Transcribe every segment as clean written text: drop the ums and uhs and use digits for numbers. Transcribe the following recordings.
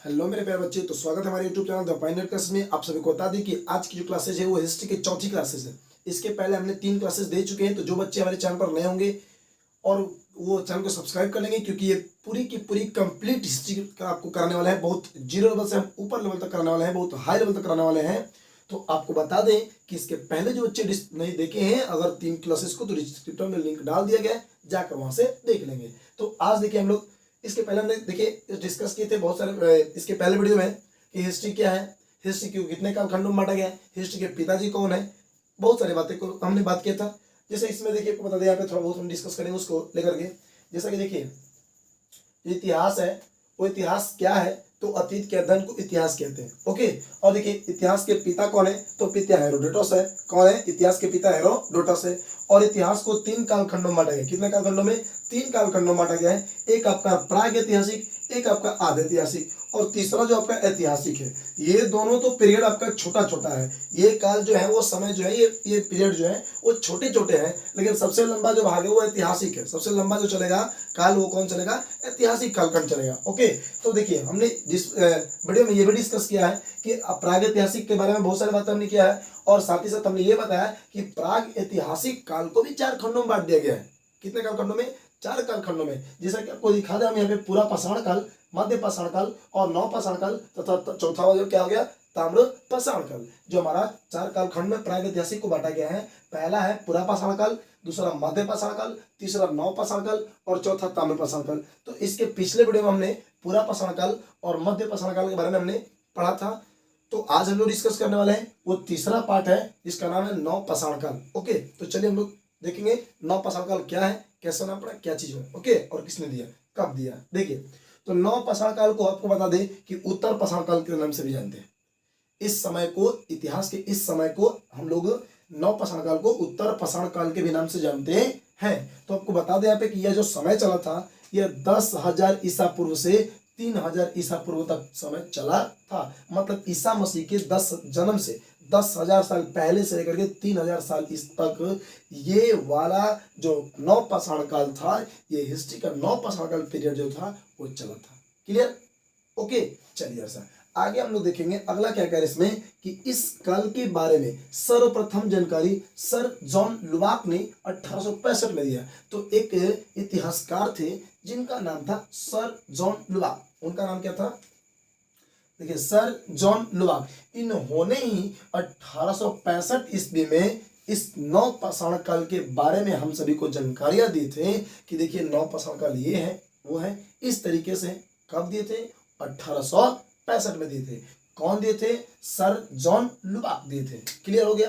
Hello मेरे प्यारे बच्चे, तो स्वागत है हमारे YouTube channel the pioneer class में। आप सभी को बता दें कि आज की जो क्लासेज है वो हिस्ट्री की चौथी क्लासेज है। इसके पहले हमने 3 क्लासेस दे चुके हैं। तो जो बच्चे हमारे चैनल पर नए होंगे और वो चैनल को सब्सक्राइब कर लेंगे, क्योंकि ये पूरी की पूरी कंप्लीट हिस्ट्री का आपको कराने वाला है। बहुत जीरो लेवल से हम ऊपर लेवल तक कराने वाले हैं, बहुत हाई लेवल तक कराने वाले हैं। तो आपको बता दें कि इसके पहले जो बच्चे नहीं देखे हैं अगर 3 क्लासेस को, तो डिस्क्रिप्शन में लिंक डाल दिया गया है, जाकर वहां से देख लेंगे। तो आज देखिए हम लोग इसके पहले हमने देखिए डिस्कस किए थे बहुत सारे इसके पहले वीडियो में कि हिस्ट्री क्या है, हिस्ट्री क्यों कितने कालखंडों में बांटा गया है, हिस्ट्री के पिताजी कौन है, बहुत सारी बातें को हमने बात किया था। जैसे इसमें देखिए बता दें, यहाँ पे थोड़ा बहुत हम डिस्कस करेंगे उसको लेकर के। जैसा कि देखिए इतिहास है, वो इतिहास क्या है, तो अतीत के अध्ययन को इतिहास कहते हैं। ओके, और देखिए इतिहास के पिता कौन है, तो पिता हेरोडोटस है। कौन है इतिहास के पिता? हेरोडोटस है। और इतिहास को 3 कालखंडों में बांटा गया। कितने कालखंडों में? 3 कालखंडों में बांटा गया है। एक आपका प्राग ऐतिहासिक, एक आपका आधे ऐतिहासिक, और तीसरा जो आपका ऐतिहासिक है। ये दोनों तो पीरियड आपका छोटा छोटा है। ये काल जो है, वो समय जो है, ये पीरियड जो है वो छोटे छोटे हैं, लेकिन सबसे लंबा जो भाग है वो ऐतिहासिक है। सबसे लंबा जो चलेगा काल वो कौन चलेगा? ऐतिहासिक कालखंड चलेगा। ओके, तो देखिए हमने जिस वीडियो में ये भी डिस्कस किया है कि प्राग ऐतिहासिक के बारे में बहुत सारी बातें हमने किया है, और साथ ही साथ हमने ये बताया कि प्राग ऐतिहासिक काल को भी 4 खंडों में बांट दिया गया है। कितने कालखंडों में? 4 कालखंडों में। जैसा कि आपको दिखा दे हम यहाँ पे पूरा पाषाण काल, मध्य पाषाण काल और नव पाषाण काल तथा चौथा वाला क्या हो गया? ताम्र पाषाण काल। जो हमारा 4 कालखंड में प्रागैतिहासिक को बांटा गया है। पहला है पुरा पाषाण काल, दूसरा मध्य पाषाण काल, तीसरा नव पाषाण काल और चौथा ताम्र पाषाण काल। तो इसके पिछले वीडियो में हमने पुरा पाषाण काल और मध्य पाषाण काल के बारे में हमने पढ़ा था। तो आज हम लोग डिस्कस करने वाले हैं वो तीसरा पार्ट है, जिसका नाम है नव पाषाण काल। ओके, तो चलिए हम लोग देखेंगे नव पाषाण काल क्या है, कैसे नाम पड़ा, क्या चीज है। ओके, और किसने दिया, कब दिया। देखिए, तो नव पाषाण काल को आपको बता दें कि उत्तर पाषाण काल के नाम से भी जानते हैं। इस समय को, इतिहास के इस समय को हम लोग नव पाषाण काल को उत्तर पाषाण काल के भी नाम से जानते हैं। तो आपको बता दें यहाँ पे कि यह जो समय चला था, यह 10,000 ईसा पूर्व से 3,000 ईसा पूर्व तक समय चला था। मतलब ईसा मसीह के 10,000 साल पहले से लेकर के 3,000 साल इस तक ये वाला जो नव पाषाण काल था, ये हिस्ट्री का नव पाषाण काल पीरियड जो था वो चला था। क्लियर? ओके, चलिए सर आगे हम लोग देखेंगे अगला क्या कह रहे इसमें कि इस काल के बारे में सर्वप्रथम जानकारी सर जॉन लुबाक ने 1865 में दिया। तो एक इतिहासकार थे जिनका नाम था सर जॉन लुबाक। उनका नाम क्या था? देखिए, सर जॉन लुबाक। इन्होंने ही 1865 ईस्वी में इस नव पाषाण काल के बारे में हम सभी को जानकारियां दी थे कि देखिए नव पाषाण काल ये है, वो है, इस तरीके से। कब दिए थे? 1865 में दिए थे। कौन दिए थे? सर जॉन लुबाक दिए थे। क्लियर हो गया?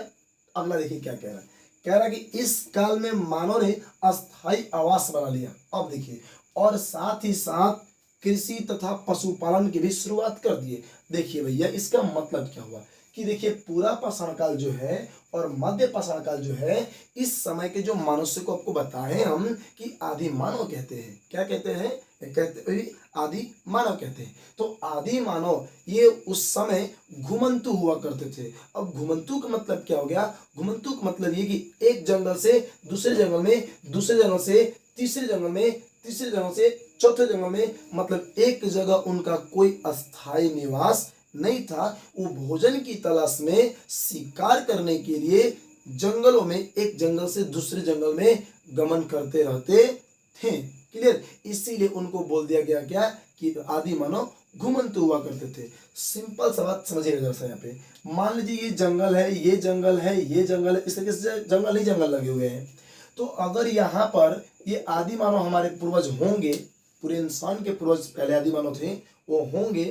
अगला देखिए क्या कह रहा है। कह रहा है कि इस काल में मानव ने अस्थायी आवास बना लिया। अब देखिए, और साथ ही साथ कृषि तथा पशुपालन की भी शुरुआत कर दिए। देखिए भैया, इसका मतलब क्या हुआ कि देखिए पूरा पाषाण काल जो है और मध्य पाषाण काल जो है, इस समय के जो मनुष्य को आपको बताए हम कि आदि मानव कहते हैं। क्या कहते हैं? कहते आदि मानव कहते हैं। तो आदि मानव ये उस समय घुमंतु हुआ करते थे। अब घुमंतु का मतलब क्या हो गया? घुमंतु का मतलब ये कि एक जंगल से दूसरे जंगल में, दूसरे जंगल से तीसरे जंगल में, तीसरे जंगल से चौथे जंगल में, मतलब एक जगह उनका कोई अस्थायी निवास नहीं था। वो भोजन की तलाश में शिकार करने के लिए जंगलों में, एक जंगल से दूसरे जंगल में गमन करते रहते थे। क्लियर? इसीलिए उनको बोल दिया गया क्या कि आदि मानव घुमंतु हुआ करते थे। सिंपल सा बात समझिएगा जरा सा। यहाँ पे मान लीजिए ये जंगल है, ये जंगल है, ये जंगल है, इस तरीके से जंगल ही जंगल लगे हुए हैं। तो अगर यहाँ पर ये आदि मानव हमारे पूर्वज होंगे, पूरे इंसान के पूर्वज पहले आदि मानव थे, वो होंगे,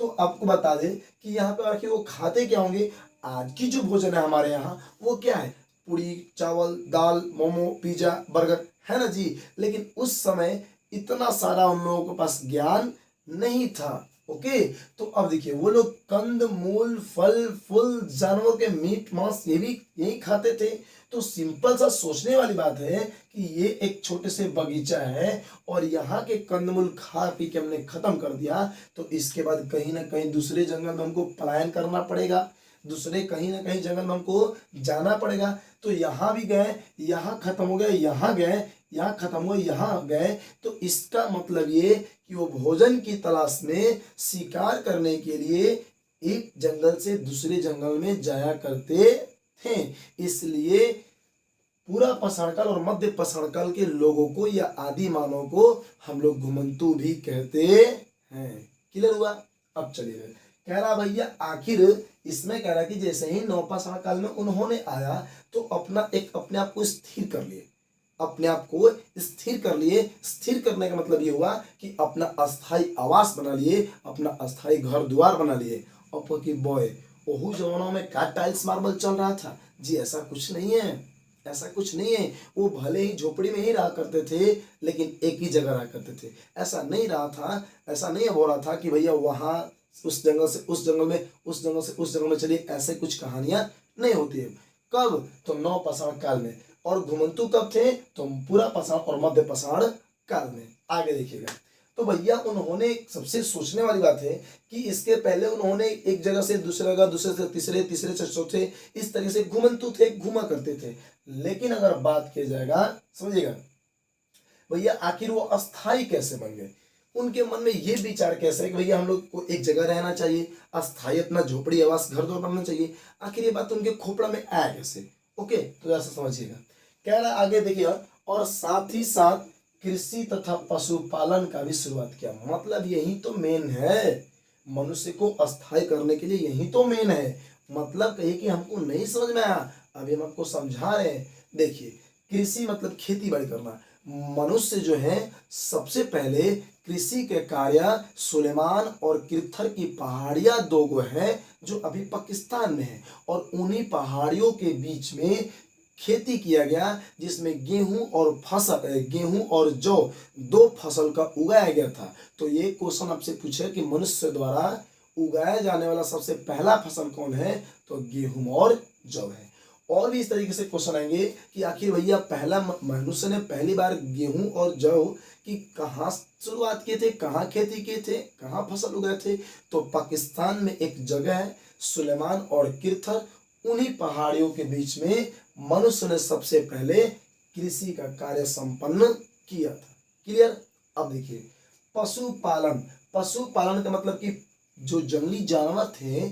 तो आपको बता दें कि यहाँ पे आखिर वो खाते क्या होंगे? आज की जो भोजन है हमारे यहाँ वो क्या है? पूरी, चावल, दाल, मोमो, पिज्जा, बर्गर, है ना जी। लेकिन उस समय इतना सारा उन लोगों के पास ज्ञान नहीं था। ओके, तो अब देखिए वो लोग कंद मूल, फल फूल, जानवर के मीट मांस ये भी यही खाते थे। तो सिंपल सा सोचने वाली बात है कि ये एक छोटे से बगीचा है और यहाँ के कंदमूल खा पी के हमने खत्म कर दिया, तो इसके बाद कहीं ना कहीं दूसरे जंगल में हमको पलायन करना पड़ेगा, दूसरे कहीं ना कहीं जंगल में हमको जाना पड़ेगा। तो यहाँ भी गए, यहाँ खत्म हो गया, यहाँ गए, यहाँ खत्म हुए, यहाँ गए, तो इसका मतलब ये कि वो भोजन की तलाश में शिकार करने के लिए एक जंगल से दूसरे जंगल में जाया करते थे। इसलिए पूरा पाषाणकाल और मध्य पाषाणकाल के लोगों को या आदि मानव को हम लोग घुमंतु भी कहते हैं। क्लियर हुआ? अब चलिए कह रहा भैया आखिर इसमें कह रहा कि जैसे ही नवपाषाण काल में उन्होंने आया तो अपने आप को स्थिर कर लिए, अपने आप को स्थिर कर लिए। स्थिर करने का मतलब ये हुआ कि अपना अस्थाई आवास बना लिए, अपना अस्थाई घर द्वार बना लिए। अब की बॉय ओहू जमानों में का टाइल्स मार्बल चल रहा था जी? ऐसा कुछ नहीं है, ऐसा कुछ नहीं है। वो भले ही झोपड़ी में ही रहा करते थे लेकिन एक ही जगह रहा करते थे। ऐसा नहीं रहा था, ऐसा नहीं हो रहा था कि भैया वहां उस जंगल से उस जंगल में, उस जंगल से उस जंगल में चलिए, ऐसे कुछ कहानियां नहीं होती है। कब? तो नवपाषाण काल में। और घुमंतु कब थे? तो पूरा पाषाण और मध्य पाषाण काल में। आगे देखिएगा तो भैया उन्होंने सबसे सोचने वाली बात है कि इसके पहले उन्होंने एक जगह से दूसरी जगह, दूसरे से तीसरे, तीसरे से चौथे, इस तरीके से घुमंतु थे, घुमा करते थे। लेकिन अगर बात किया जाएगा, समझिएगा भैया आखिर वो अस्थाई कैसे बन गए, उनके मन में ये विचार कैसे है कि भैया हम लोग को एक जगह रहना चाहिए, अस्थाई अपना झोपड़ी आवास घर द्वार बनना चाहिए। आखिर ये बात उनके खोपड़ा में आया कैसे? ओके, तो ऐसा समझिएगा। कह रहा आगे देखिए, और साथ ही साथ कृषि तथा पशुपालन का भी शुरुआत किया। मतलब यही तो मेन है, मनुष्य को अस्थाई करने के लिए यही तो मेन है। मतलब कहिए कि हमको नहीं समझ में आया, अभी हम आपको समझा रहे हैं। देखिए कृषि मतलब खेती बाड़ी करना। मनुष्य जो है सबसे पहले कृषि के कार्य सुलेमान और किरथर की पहाड़ियां दो गो है जो अभी पाकिस्तान में है, और उन्हीं पहाड़ियों के बीच में खेती किया गया, जिसमें गेहूं और जौ दो फसल का उगाया गया था। तो ये क्वेश्चन आपसे पूछे कि मनुष्य द्वारा उगाया जाने वाला सबसे पहला फसल कौन है? तो गेहूं और जौ है। और भी इस तरीके से क्वेश्चन आएंगे कि आखिर भैया पहला मनुष्य ने पहली बार गेहूं और जौ की कहाँ शुरुआत किए थे, कहाँ खेती किए थे, कहाँ फसल उगाए थे? तो पाकिस्तान में एक जगह है सुलेमान और किरथर, उन्हीं पहाड़ियों के बीच में मनुष्य ने सबसे पहले कृषि का कार्य संपन्न किया था। क्लियर? अब देखिए पशुपालन। पशुपालन का मतलब कि जो जंगली जानवर थे,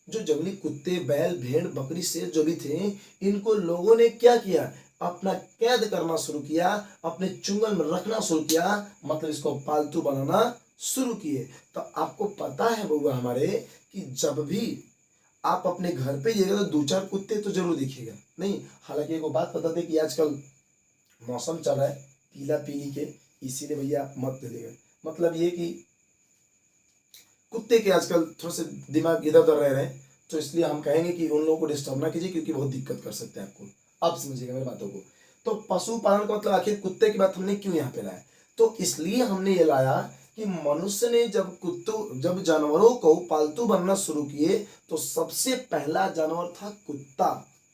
जो जंगली कुत्ते, बैल, भेड़, बकरी, शेर जो भी थे, इनको लोगों ने क्या किया? अपना कैद करना शुरू किया, अपने चुंगल में रखना शुरू किया, मतलब इसको पालतू बनाना शुरू किए। तो आपको पता है बउआ हमारे कि जब भी आप अपने घर पे जाइएगा तो दो चार कुत्ते तो जरूर दिखेगा नहीं। हालांकि एक बात बता दें कि आजकल मौसम चल रहा है पीला पीली के, इसीलिए भैया मत दीजिएगा। मतलब ये कि कुत्ते के आजकल थोड़े से दिमाग इधर उधर रह रहे हैं, तो इसलिए हम कहेंगे कि उन लोगों को डिस्टर्ब ना कीजिए, क्योंकि बहुत दिक्कत कर सकते हैं आपको। अब समझिएगा मेरी बातों को। तो पशुपालन का मतलब आखिर कुत्ते की बात हमने क्यों यहाँ पे लाया? तो इसलिए हमने ये लाया कि मनुष्य ने जब जानवरों को पालतू बनना शुरू किए तो सबसे पहला जानवर था कुत्ता।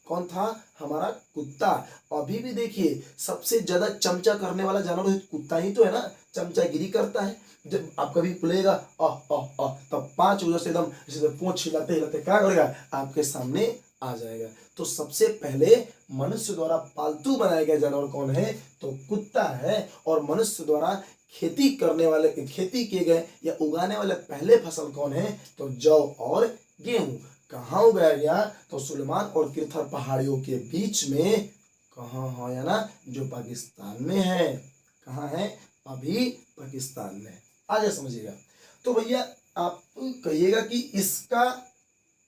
कौन था? हमारा कुत्ता। अभी भी देखिए सबसे ज्यादा चमचा करने वाला जानवर कुत्ता ही तो है ना, चमचागिरी करता है। जब आप कभी बोलेगा तब 5 वजह से एकदम जैसे पूंछ हिलाते हिलाते क्या करेगा, आपके सामने आ जाएगा। तो सबसे पहले मनुष्य द्वारा पालतू बनाया गया जानवर कौन है? तो कुत्ता है। और मनुष्य द्वारा खेती किए गए या उगाने वाले पहले फसल कौन है? तो जौ और गेहूं। कहाँ उगाया गया? तो सुलेमान और किरथर पहाड़ियों के बीच में। कहाँ है? या ना जो पाकिस्तान में है। कहाँ है? अभी पाकिस्तान में। आगे समझिएगा। तो भैया आप कहिएगा कि इसका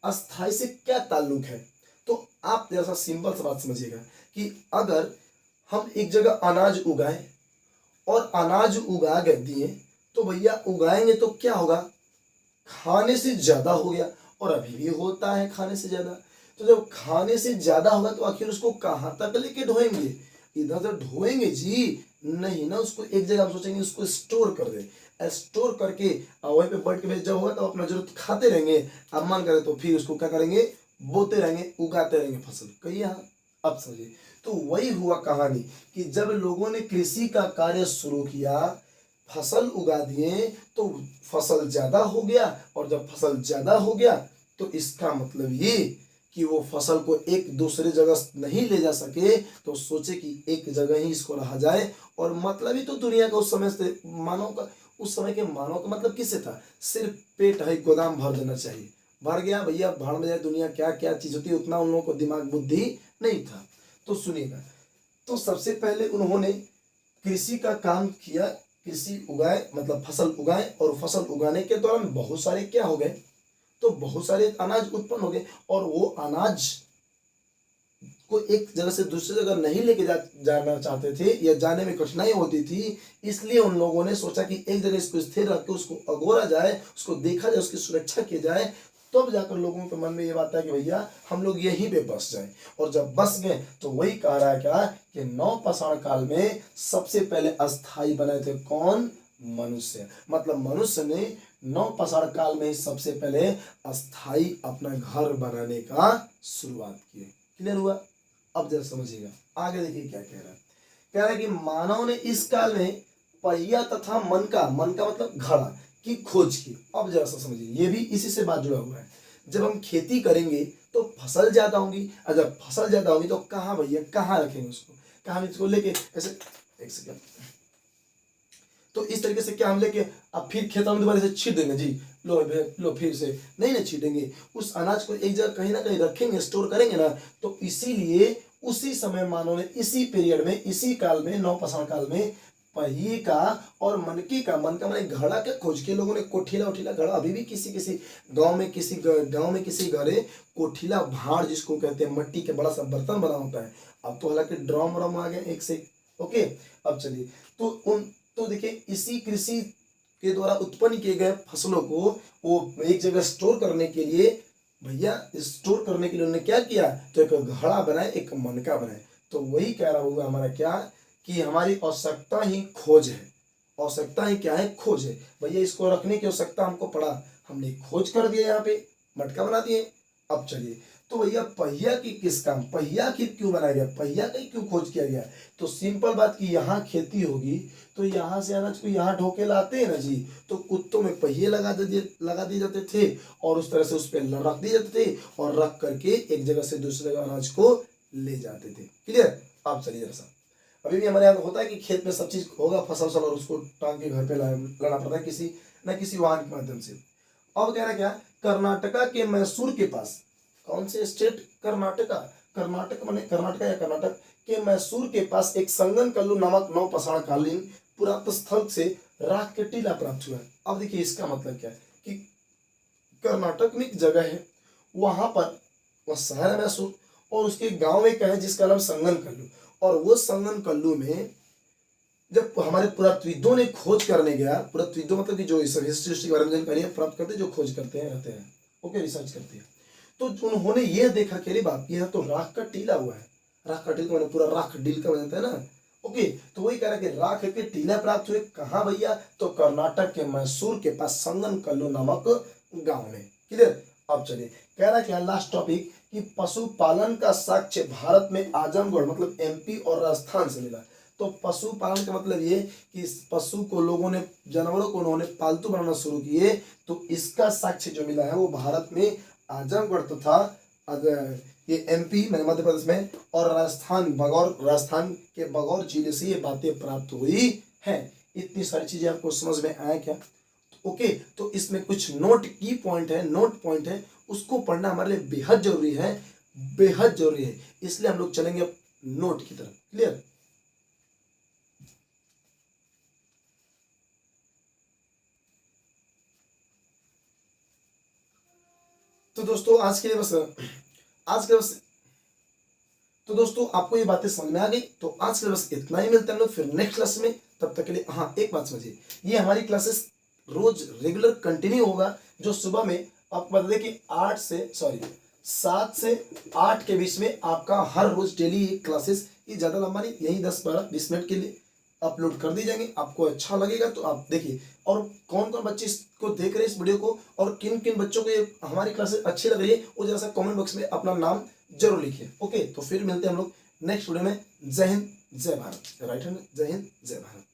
अस्थाई से क्या ताल्लुक है? तो आप जरा सा सिंपल सा बात समझिएगा कि अगर हम एक जगह अनाज उगाएं और अनाज उगा दिए तो भैया उगाएंगे तो क्या होगा? खाने से ज्यादा हो गया, और अभी भी होता है खाने से ज्यादा। तो जब खाने से ज्यादा होगा तो आखिर उसको कहाँ तक लेके ढोएंगे? इधर तो ढोएंगे जी नहीं ना, उसको एक जगह हम सोचेंगे उसको स्टोर कर दे। स्टोर करके वहीं पे बैठ के जब होगा तो अपना जरूरत खाते रहेंगे। अब मन करे तो फिर उसको क्या करेंगे? बोते रहेंगे, उगाते रहेंगे फसल। कहिए हाँ। अब समझिए, तो वही हुआ कहानी कि जब लोगों ने कृषि का कार्य शुरू किया, फसल उगा दिए तो फसल ज्यादा हो गया, और जब फसल ज्यादा हो गया तो इसका मतलब ये कि वो फसल को एक दूसरे जगह नहीं ले जा सके, तो सोचे कि एक जगह ही इसको रहा जाए। और मतलब ही तो दुनिया का उस समय से मानव का, उस समय के मानव का मतलब किससे था, सिर्फ पेट है गोदाम भर देना चाहिए, भर गया भैया, भाड़ में जाए दुनिया, क्या क्या चीज होती है, उतना उन लोगों को दिमाग बुद्धि नहीं था। तो सुनिएगा, तो सबसे पहले उन्होंने कृषि का काम किया, कृषि उगाए, मतलब फसल उगाए, और फसल उगाने के दौरान बहुत सारे क्या हो गए, तो बहुत सारे अनाज उत्पन्न हो गए, और वो अनाज को एक जगह से दूसरी जगह नहीं लेके जाना चाहते थे, या जाने में कठिनाई होती थी, इसलिए उन लोगों ने सोचा कि एक जगह इसको स्थिर रख के उसको अगोरा जाए, उसको देखा जाए, उसकी सुरक्षा की जाए, तब तो जाकर लोगों के मन में ये बात है कि भैया हम लोग यहीं पे बस जाए। और जब बस गए तो वही कह रहा है क्या कि नवपाषाण काल में सबसे पहले अस्थाई बनाए थे कौन, मनुष्य। मतलब मनुष्य ने नवपाषाण काल में ही सबसे पहले अस्थाई अपना घर बनाने का शुरुआत की। क्लियर हुआ? अब जरा समझिएगा आगे, देखिए क्या कह रहा है। कह रहा है कि मानव ने इस काल में पहिया तथा मन का मतलब घड़ा की खोज की। अब जरा सा समझिए, ये भी इसी से बात जुड़ा हुआ है। जब हम खेती करेंगे तो फसल ज्यादा होंगी, और जब फसल ज्यादा होगी तो कहाँ भैया, कहाँ रखेंगे उसको, कहाँ इसको लेके ऐसे, एक सेकंड, तो इस तरीके से क्या हम लेके अब फिर खेतों में दोबारा से छीट देंगे जी, लो फिर से नहीं छीटेंगे, उस अनाज को एक जगह कहीं ना कहीं रखेंगे, स्टोर करेंगे ना। तो इसीलिए उसी समय मानव ने इसी पीरियड में, इसी काल में, नवपाषाण काल में पहिए का और मनकी का, मन का मैंने घड़ा के खोज के लोगों ने कोठीला उठीला घड़ा, अभी भी किसी किसी गांव में किसी घरे कोठीला भाड़ जिसको कहते हैं, मट्टी के बड़ा सा बर्तन बना होता है। अब तो हालांकि ड्रम व्रम आ गए एक से, ओके। अब चलिए, तो देखिए इसी कृषि के द्वारा उत्पन्न किए गए फसलों को वो एक जगह स्टोर करने के लिए, भैया स्टोर करने के लिए उन्होंने क्या किया, तो एक घड़ा बनाए, एक मनका बनाए। तो वही कह रहा होगा हमारा क्या, कि हमारी आवश्यकता ही खोज है, आवश्यकता ही क्या है, खोज है। भैया इसको रखने की आवश्यकता हमको पड़ा, हमने खोज कर दिया, यहाँ पे मटका बना दिए। अब चलिए, तो भैया पहिया की किस काम, पहिया की क्यों बनाया गया, पहिया का क्यों खोज किया गया, तो सिंपल बात कि यहाँ खेती होगी तो यहाँ से अनाज को यहाँ ढोके लाते हैं ना जी, तो कुत्तों में पहिए लगा दिए जाते थे, और उस तरह से उस पर रख दिए जाते थे, और रख करके एक जगह से दूसरी जगह अनाज को ले जाते थे। क्लियर? अब चलिए जरा सा, अभी भी हमारे यहाँ होता है कि खेत में सब चीज होगा, फसल और उसको टांग के घर पे लाना पड़ता है किसी न किसी वाहन के माध्यम से। अब कह रहा क्या, कर्नाटका के मैसूर के पास, कौन से स्टेट, कर्नाटका, कर्नाटक माने कर्नाटका या कर्नाटक के मैसूर के पास एक संगन कल्लू नामक नवपाषाण कालीन पुरातन स्थल से राख के टीला प्राप्त हुआ है। अब देखिए इसका मतलब क्या है कि कर्नाटक में एक जगह है, वहां पर वह शहर है मैसूर, और उसके गांव एक है जिसका नाम संगन कल्लू, और वो संगन कल्लू में जब हमारे पुरातत्वविदों ने खोज करने गया, पुरातत्वविदों मतलब कि जो इस हिस्ट्री के बारे में जानकारी प्राप्त करते हैं, जो खोज करते हैं, रहते हैं, ओके, रिसर्च करते हैं, तो उन्होंने यह देखा कि अरे बाप, यह तो राख का टीला हुआ है, राख का टीला पूरा राख डील का बनता है ना, ओके। तो वही कह रहा कि राख के टीला प्राप्त हुए कहाँ भैया, तो कर्नाटक के मैसूर के पास संगन कल्लू नामक गांव में। क्लियर? अब चलिए, कह रहा क्या लास्ट टॉपिक, कि पशुपालन का साक्ष्य भारत में आजमगढ़ मतलब एमपी और राजस्थान से मिला। तो पशुपालन का मतलब ये कि पशु को लोगों ने, जानवरों को उन्होंने पालतू बनाना शुरू किए, तो इसका साक्ष्य जो मिला है वो भारत में आजमगढ़ तथा ये एमपी में, मध्य प्रदेश में, और राजस्थान के बगौर जिले से ये बातें प्राप्त हुई हैं। इतनी सारी चीजें आपको समझ में आया क्या? ओके, तो इसमें कुछ नोट पॉइंट है, उसको पढ़ना हमारे लिए बेहद जरूरी है, बेहद जरूरी है, इसलिए हम लोग चलेंगे अब नोट की तरफ। क्लियर? तो दोस्तों आज के लिए बस तो दोस्तों आपको ये बातें समझ में आ गई, तो आज के लिए बस इतना ही, मिलते हैं हम लोग फिर नेक्स्ट क्लास में। तब तक के लिए हाँ एक बात समझिए, ये हमारी क्लासेस रोज रेगुलर कंटिन्यू होगा, जो सुबह में आपको बता दें कि 7 से 8 के बीच में आपका हर रोज डेली क्लासेस, ये ज़्यादा लंबा नहीं, यही 10-12-20 मिनट के लिए अपलोड कर दी जाएंगे। आपको अच्छा लगेगा तो आप देखिए, और कौन कौन बच्चे इसको देख रहे हैं इस वीडियो को, और किन किन बच्चों को ये हमारी क्लासेस अच्छी लग रही है, वो जरा सा कमेंट बॉक्स में अपना नाम जरूर लिखिए। ओके, तो फिर मिलते हैं हम लोग नेक्स्ट वीडियो में। जय हिंद जय भारत, राइट हैंड, जय हिंद जय भारत।